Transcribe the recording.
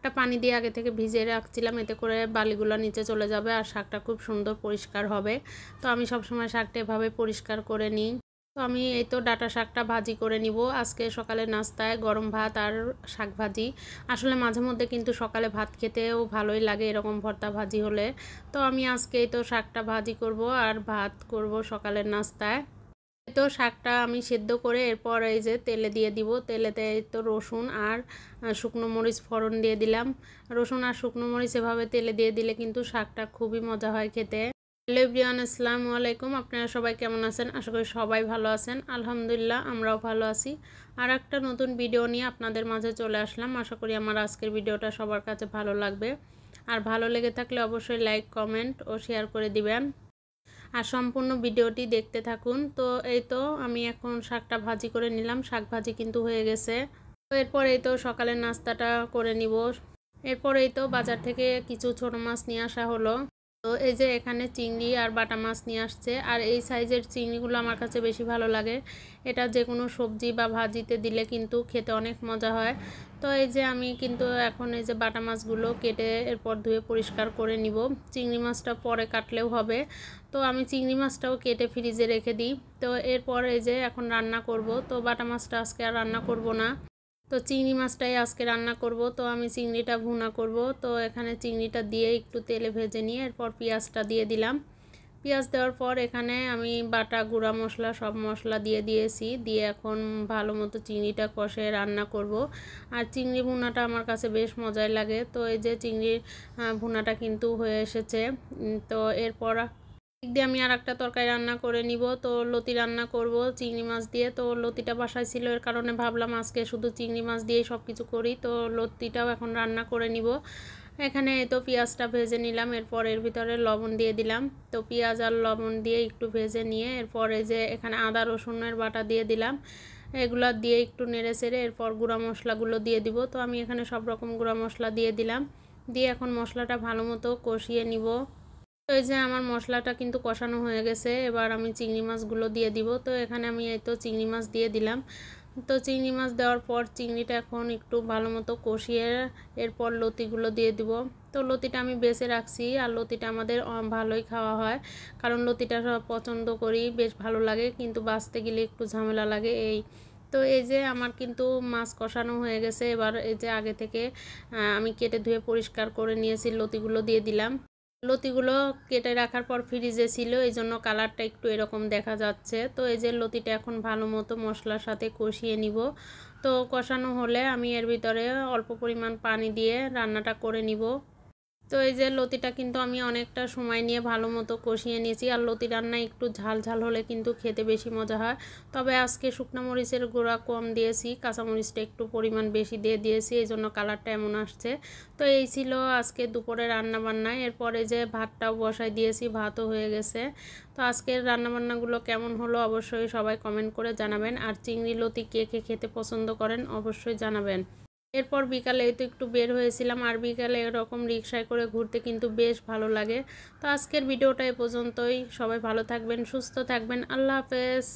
শাকটা পানি দিয়ে আগে থেকে ভিজিয়ে রাখছিলাম, এতে করে বালিগুলো নিচে চলে যাবে আর শাকটা খুব সুন্দর পরিষ্কার হবে। তো আমি সবসময় শাকটা এভাবে পরিষ্কার করে নিই। তো আমি এই তো ডাঁটা শাকটা ভাজি করে নিব আজকে সকালে নাস্তায়, গরম ভাত আর শাক ভাজি। আসলে মাঝে মধ্যে কিন্তু সকালে ভাত খেতেও ভালোই লাগে এরকম ভর্তা ভাজি হলে। তো আমি আজকে এই তো শাকটা ভাজি করব আর ভাত করব সকালের নাস্তায়। তো শাকটা আমি সেদ্ধ করে এরপর এই যে তেলে দিয়ে দিব। তেলেতে এই তো রসুন আর শুকনো মরিচ ফোড়ন দিয়ে দিলাম। রসুন আর শুকনো মরিচ এভাবে তেলে দিয়ে দিলে কিন্তু শাকটা খুবই মজা হয় খেতে। হ্যালো এভরিওয়ান, আসসালামু আলাইকুম। আপনারা সবাই কেমন আছেন? আশা করি সবাই ভালো আছেন। আলহামদুলিল্লাহ আমরাও ভালো আছি। আর একটা নতুন ভিডিও নিয়ে আপনাদের মাঝে চলে আসলাম। আশা করি আমার আজকের ভিডিওটা সবার কাছে ভালো লাগবে। আর ভালো লেগে থাকলে অবশ্যই লাইক, কমেন্ট ও শেয়ার করে দিবেন। আর সম্পূর্ণ ভিডিওটি দেখতে থাকুন। তো এই তো আমি এখন শাকটা ভাজি করে নিলাম, শাক ভাজি কিন্তু হয়ে গেছে। তো এরপর এই তো সকালের নাস্তাটা করে নিব। এরপর এই তো বাজার থেকে কিছু ছোট মাছ নিয়ে আসা হলো। তো এই যে এখানে চিংড়ি আর বাটা মাছ নিয়ে আসছে, আর এই সাইজের চিংড়িগুলো আমার কাছে বেশি ভালো লাগে। এটা যে কোনো সবজি বা ভাজিতে দিলে কিন্তু খেতে অনেক মজা হয়। তো এই যে আমি কিন্তু এখন এই যে বাটা মাছগুলো কেটে এরপর ধুয়ে পরিষ্কার করে নিব। চিংড়ি মাছটা পরে কাটলেও হবে। তো আমি চিংড়ি মাছটাও কেটে ফ্রিজে রেখে দিই। তো এরপর এই যে এখন রান্না করব। তো বাটা মাছটা আজকে আর রান্না করব না, তো চিংড়ি মাছটাই আজকে রান্না করব। তো আমি চিংড়িটা ভুনা করব। তো এখানে চিংড়িটা দিয়ে একটু তেলে ভেজে নিয়ে এরপর পেঁয়াজটা দিয়ে দিলাম। পেঁয়াজ দেওয়ার পর এখানে আমি বাটা গুঁড়া মশলা সব মশলা দিয়ে দিয়েছি, দিয়ে এখন ভালো মতো চিংড়িটা কষে রান্না করব। আর চিংড়ি ভুনাটা আমার কাছে বেশ মজাই লাগে। তো এই যে চিংড়ির ভুনাটা কিন্তু হয়ে এসেছে। তো এরপর দিক দিয়ে আমি আর একটা তরকারি রান্না করে নিব। তো লতি রান্না করব চিংড়ি মাছ দিয়ে। তো লতিটা বাসায় ছিল, এর কারণে ভাবলাম আজকে শুধু চিংড়ি মাছ দিয়েই সব কিছু করি। তো লতিটাও এখন রান্না করে নিব। এখানে তো পেঁয়াজটা ভেজে নিলাম, এরপর এর ভিতরে লবণ দিয়ে দিলাম। তো পেঁয়াজ আর লবণ দিয়ে একটু ভেজে নিয়ে এরপর এই যে এখানে আদা রসুনের বাটা দিয়ে দিলাম। এগুলা দিয়ে একটু নেড়ে চেড়ে এরপর গুঁড়া মশলাগুলো দিয়ে দিব। তো আমি এখানে সব রকম গুঁড়া মশলা দিয়ে দিলাম, দিয়ে এখন মশলাটা ভালো মতো কষিয়ে নিব। তো এই যে আমার মশলাটা কিন্তু কষানো হয়ে গেছে, এবার আমি চিংড়ি মাছগুলো দিয়ে দিব। তো এখানে আমি এই তো চিংড়ি মাছ দিয়ে দিলাম। তো চিংড়ি মাছ দেওয়ার পর চিংড়িটা এখন একটু ভালো মতো কষিয়ে এরপর লতিগুলো দিয়ে দিব। তো লতিটা আমি বেছে রাখছি, আর লতিটা আমাদের ভালোই খাওয়া হয়, কারণ লতিটা সব পছন্দ করি, বেশ ভালো লাগে, কিন্তু বাছতে গেলে একটু ঝামেলা লাগে এই। তো এই যে আমার কিন্তু মাছ কষানো হয়ে গেছে। এবার এই যে আগে থেকে আমি কেটে ধুয়ে পরিষ্কার করে নিয়েছি লতিগুলো দিয়ে দিলাম। লতিগুলো কেটে রাখার পর ফ্রিজে ছিল, এই জন্য কালারটা একটু এরকম দেখা যাচ্ছে। তো এই যে লতিটা এখন ভালো মতো মশলার সাথে কষিয়ে নিব। তো কষানো হলে আমি এর ভিতরে অল্প পরিমাণ পানি দিয়ে রান্নাটা করে নিব। তো এই যে লতিটা কিন্তু আমি অনেকটা সময় নিয়ে ভালো মতো কষিয়ে নিয়েছি। আর লতি রান্না একটু ঝাল ঝাল হলে কিন্তু খেতে বেশি মজা হয়। তবে আজকে শুকনো মরিচের গুঁড়া কম দিয়েছি, কাঁচামরিচটা একটু পরিমাণ বেশি দিয়ে দিয়েছি, এই জন্য কালারটা এমন আসছে। তো এই ছিল আজকে দুপুরে রান্না বান্না। এরপরে যে ভাতটাও বসাই দিয়েছি, ভাতও হয়ে গেছে। তো আজকের রান্নাবান্নাগুলো কেমন হলো অবশ্যই সবাই কমেন্ট করে জানাবেন। আর চিংড়ি লতি কে কে খেতে পছন্দ করেন অবশ্যই জানাবেন। এরপর বিকালে তো একটু বের হয়েছিলাম, আর বিকালে এরকম রিকশায় করে ঘুরতে কিন্তু বেশ ভালো লাগে। তো আজকের ভিডিওটা এ পর্যন্তই। সবাই ভালো থাকবেন, সুস্থ থাকবেন। আল্লাহ হাফেজ।